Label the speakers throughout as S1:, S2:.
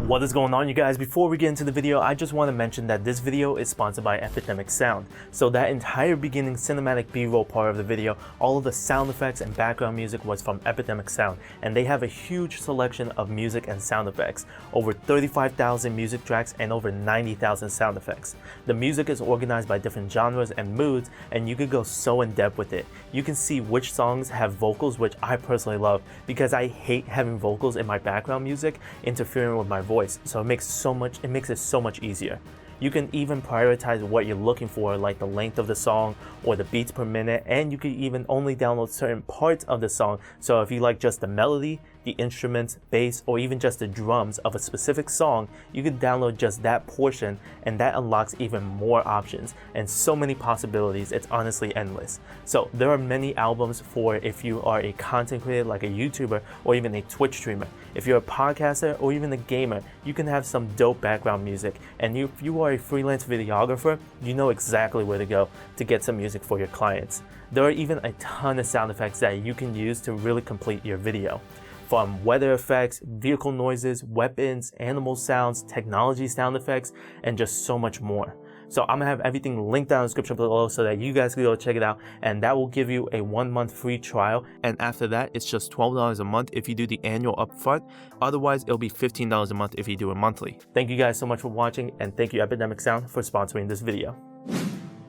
S1: What is going on, you guys? Before we get into the video, I just want to mention that this video is sponsored by Epidemic Sound. So that entire beginning cinematic B-roll part of the video, all of the sound effects and background music was from Epidemic Sound, and they have a huge selection of music and sound effects, over 35,000 music tracks and over 90,000 sound effects. The music is organized by different genres and moods, and you could go so in depth with it. You can see which songs have vocals, which I personally love because I hate having vocals in my background music interfering with my voice, so it makes it so much easier. You can even prioritize what you're looking for, like the length of the song or the beats per minute, and you can even only download certain parts of the song. So if you like just the melody, the instruments, bass, or even just the drums of a specific song, you can download just that portion, and that unlocks even more options and so many possibilities. It's honestly endless. So there are many albums for if you are a content creator like a YouTuber or even a Twitch streamer. If you're a podcaster or even a gamer, you can have some dope background music. And if you are a freelance videographer, you know exactly where to go to get some music for your clients. There are even a ton of sound effects that you can use to really complete your video. From weather effects, vehicle noises, weapons, animal sounds, technology sound effects, and just so much more. So I'm gonna have everything linked down in the description below so that you guys can go check it out, and that will give you a 1-month free trial. And after that, it's just $12 a month if you do the annual upfront. Otherwise, it'll be $15 a month if you do it monthly. Thank you guys so much for watching, and thank you Epidemic Sound for sponsoring this video.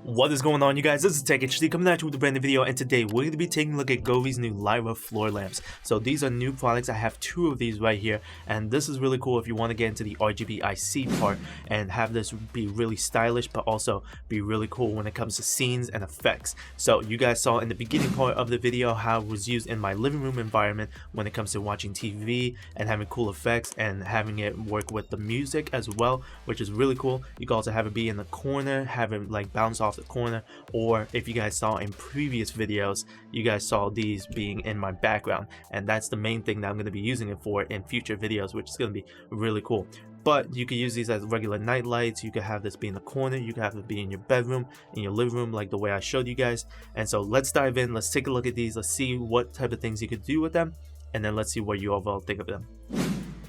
S1: What is going on, you guys? This is TechHD coming at you with a brand new video, and today we're going to be taking a look at Govee's new Lyra floor lamps. So these are new products. I have 2 of these right here, and this is really cool if you want to get into the RGBIC part and have this be really stylish but also be really cool when it comes to scenes and effects. So you guys saw in the beginning part of the video how it was used in my living room environment when it comes to watching TV and having cool effects and having it work with the music as well, which is really cool. You can also have it be in the corner, have it like bounce off the corner, or if you guys saw in previous videos, you guys saw these being in my background, and that's the main thing that I'm going to be using it for in future videos, which is going to be really cool. But you could use these as regular night lights. You could have this be in the corner, you could have it be in your bedroom, in your living room, like the way I showed you guys. And so let's dive in, let's take a look at these, let's see what type of things you could do with them, and then let's see what you overall think of them.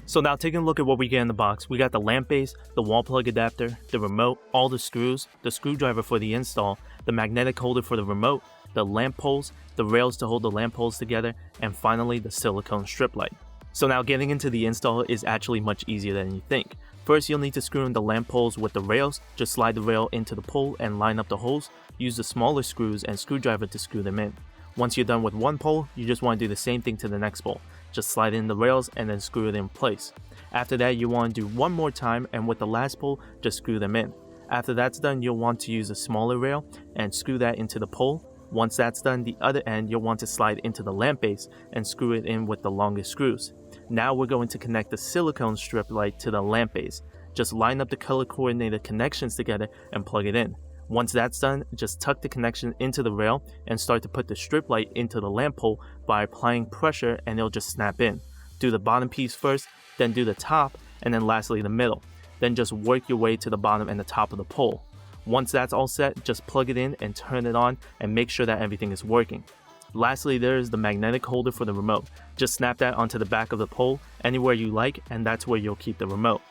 S1: So now taking a look at what we get in the box, we got the lamp base, the wall plug adapter, the remote, all the screws, the screwdriver for the install, the magnetic holder for the remote, the lamp poles, the rails to hold the lamp poles together, and finally the silicone strip light. So now getting into the install is actually much easier than you think. First, you'll need to screw in the lamp poles with the rails. Just slide the rail into the pole and line up the holes. Use the smaller screws and screwdriver to screw them in. Once you're done with one pole, you just want to do the same thing to the next pole. Just slide in the rails and then screw it in place. After that, you want to do one more time, and with the last pole, just screw them in. After that's done, you'll want to use a smaller rail and screw that into the pole. Once that's done, the other end you'll want to slide into the lamp base and screw it in with the longest screws. Now we're going to connect the silicone strip light to the lamp base. Just line up the color coordinated connections together and plug it in. Once that's done, just tuck the connection into the rail and start to put the strip light into the lamp pole by applying pressure, and it'll just snap in. Do the bottom piece first, then do the top, and then lastly the middle. Then just work your way to the bottom and the top of the pole. Once that's all set, just plug it in and turn it on and make sure that everything is working. Lastly, there is the magnetic holder for the remote. Just snap that onto the back of the pole anywhere you like, and that's where you'll keep the remote.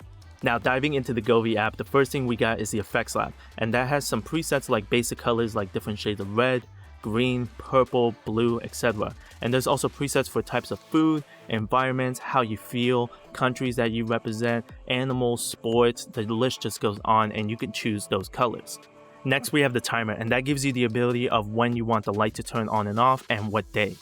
S1: Now diving into the Govee app, the first thing we got is the effects lab, and that has some presets like basic colors like different shades of red, green, purple, blue, etc. And there's also presets for types of food, environments, how you feel, countries that you represent, animals, sports, the list just goes on, and you can choose those colors. Next we have the timer, and that gives you the ability of when you want the light to turn on and off and what day.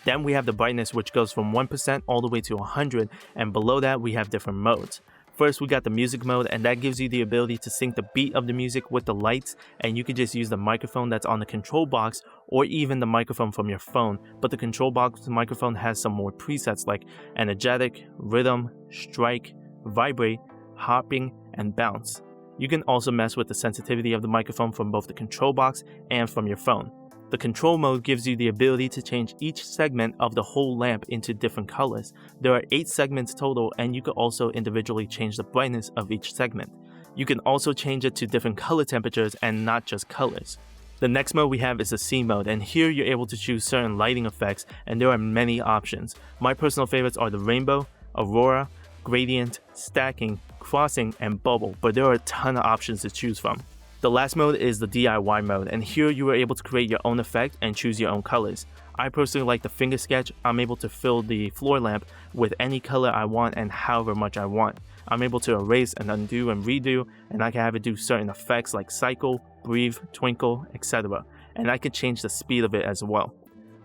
S1: Then we have the brightness, which goes from 1% all the way to 100, and below that we have different modes. First, we got the music mode, and that gives you the ability to sync the beat of the music with the lights, and you can just use the microphone that's on the control box or even the microphone from your phone. But the control box microphone has some more presets like energetic, rhythm, strike, vibrate, hopping, and bounce. You can also mess with the sensitivity of the microphone from both the control box and from your phone. The control mode gives you the ability to change each segment of the whole lamp into different colors. There are 8 segments total, and you can also individually change the brightness of each segment. You can also change it to different color temperatures and not just colors. The next mode we have is the scene mode, and here you're able to choose certain lighting effects, and there are many options. My personal favorites are the rainbow, aurora, gradient, stacking, crossing, and bubble, but there are a ton of options to choose from. The last mode is the DIY mode, and here you are able to create your own effect and choose your own colors. I personally like the finger sketch. I'm able to fill the floor lamp with any color I want and however much I want. I'm able to erase and undo and redo, and I can have it do certain effects like cycle, breathe, twinkle, etc. And I can change the speed of it as well.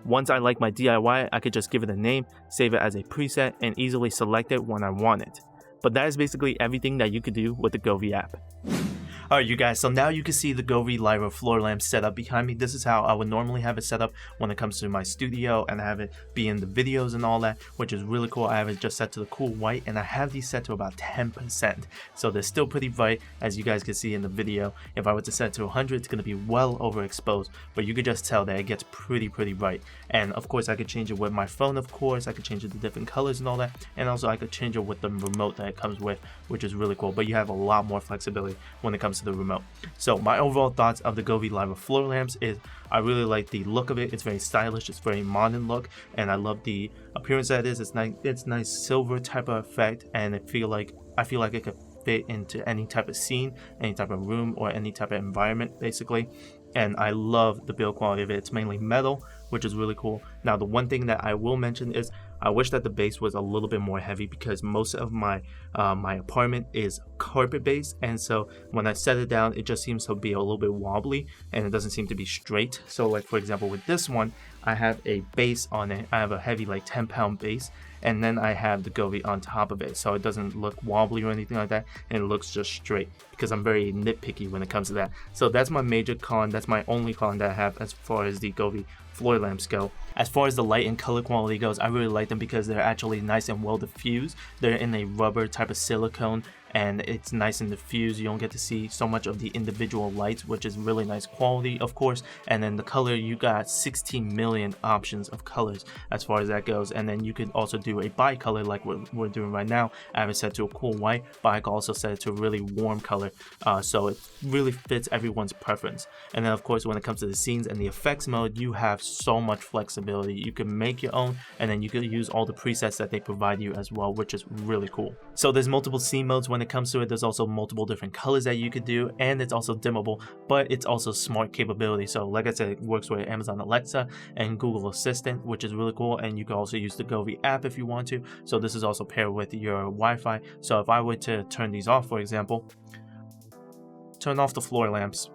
S1: Once I like my DIY, I could just give it a name, save it as a preset, and easily select it when I want it. But that is basically everything that you could do with the Govee app. Alright you guys, so now you can see the Govee Lyra floor lamp setup behind me. This is how I would normally have it set up when it comes to my studio, and I have it be in the videos and all that, which is really cool. I have it just set to the cool white, and I have these set to about 10%. So they're still pretty bright, as you guys can see in the video. If I were to set it to 100, it's going to be well overexposed, but you could just tell that it gets pretty bright. And of course I could change it with my phone, of course. I could change it to different colors and all that, and also I could change it with the remote that it comes with, which is really cool. But you have a lot more flexibility when it comes to the remote. So my overall thoughts of the Govee Lyra floor lamps is I really like the look of it. It's very stylish, it's very modern look, and I love the appearance that it is. It's nice silver type of effect, and I feel like it could fit into any type of scene, any type of room, or any type of environment basically. And I love the build quality of it. It's mainly metal, which is really cool. Now the one thing that I will mention is I wish that the base was a little bit more heavy, because most of my my apartment is carpet based, and so when I set it down it just seems to be a little bit wobbly and it doesn't seem to be straight. So like for example with this one, I have a base on it. I have a heavy like 10-pound base, and then I have the Govee on top of it, so it doesn't look wobbly or anything like that, and it looks just straight, because I'm very nitpicky when it comes to that. So that's my major con. That's my only con that I have as far as the Govee floor lamps go. As far as the light and color quality goes, I really like them because they're actually nice and well diffused. They're in a rubber type of silicone, and it's nice and diffused. You don't get to see so much of the individual lights, which is really nice quality, of course. And then the color, you got 16 million options of colors as far as that goes. And then you could also do a bi-color like we're doing right now. I have it set to a cool white, but I can also set it to a really warm color, so it really fits everyone's preference. And then of course when it comes to the scenes and the effects mode, you have so much flexibility. You can make your own, and then you can use all the presets that they provide you as well, which is really cool. So there's multiple scene modes when it comes to it. There's also multiple different colors that you could do, and it's also dimmable, but it's also smart capability. So like I said, it works with Amazon Alexa and Google Assistant, which is really cool. And you can also use the Govee app if you want to. So this is also paired with your Wi-Fi. So if I were to turn these off, for example, turn off the floor lamps,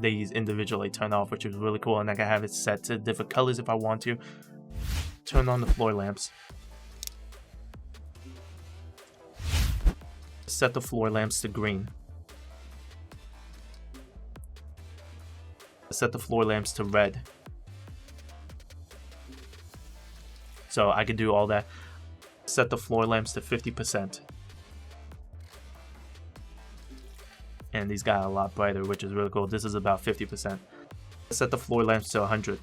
S1: these individually turn off, which is really cool. And I can have it set to different colors if I want to. Turn on the floor lamps, set the floor lamps to green, set the floor lamps to red. So I could do all that. Set the floor lamps to 50%. And these got a lot brighter, which is really cool. This is about 50%. Set the floor lamps to 100.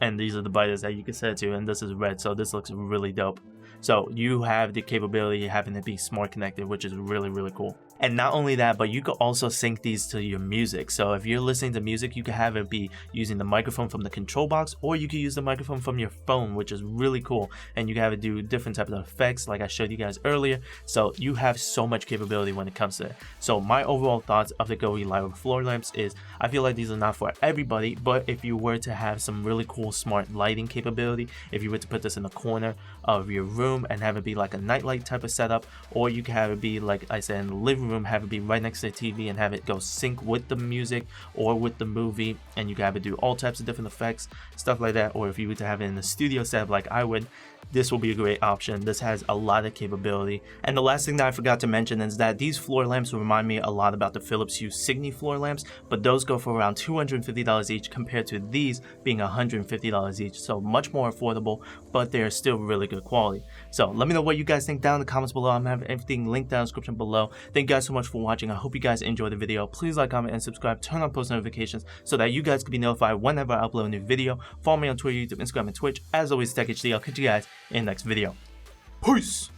S1: And these are the brightest that you can set it to, and this is red, so this looks really dope. So you have the capability of having it be smart connected, which is really cool. And not only that, but you can also sync these to your music. So if you're listening to music, you can have it be using the microphone from the control box, or you can use the microphone from your phone, which is really cool. And you can have it do different types of effects like I showed you guys earlier. So you have so much capability when it comes to it. So my overall thoughts of the Govee Lyra floor lamps is I feel like these are not for everybody, but if you were to have some really cool smart lighting capability, if you were to put this in the corner of your room and have it be like a nightlight type of setup, or you can have it be like I said in the living room, have it be right next to the TV and have it go sync with the music or with the movie, and you can have it do all types of different effects, stuff like that. Or if you were to have it in the studio setup like I would, this will be a great option. This has a lot of capability. And the last thing that I forgot to mention is that these floor lamps remind me a lot about the Philips Hue Signy floor lamps, but those go for around $250 each compared to these being $150 each. So much more affordable, but they're still really good quality. So let me know what you guys think down in the comments below. I'm having everything linked down in the description below. Thank you guys so much for watching. I hope you guys enjoyed the video. Please like, comment, and subscribe. Turn on post notifications so that you guys can be notified whenever I upload a new video. Follow me on Twitter, YouTube, Instagram, and Twitch. As always, TechHD. I'll catch you guys in the next video. Peace!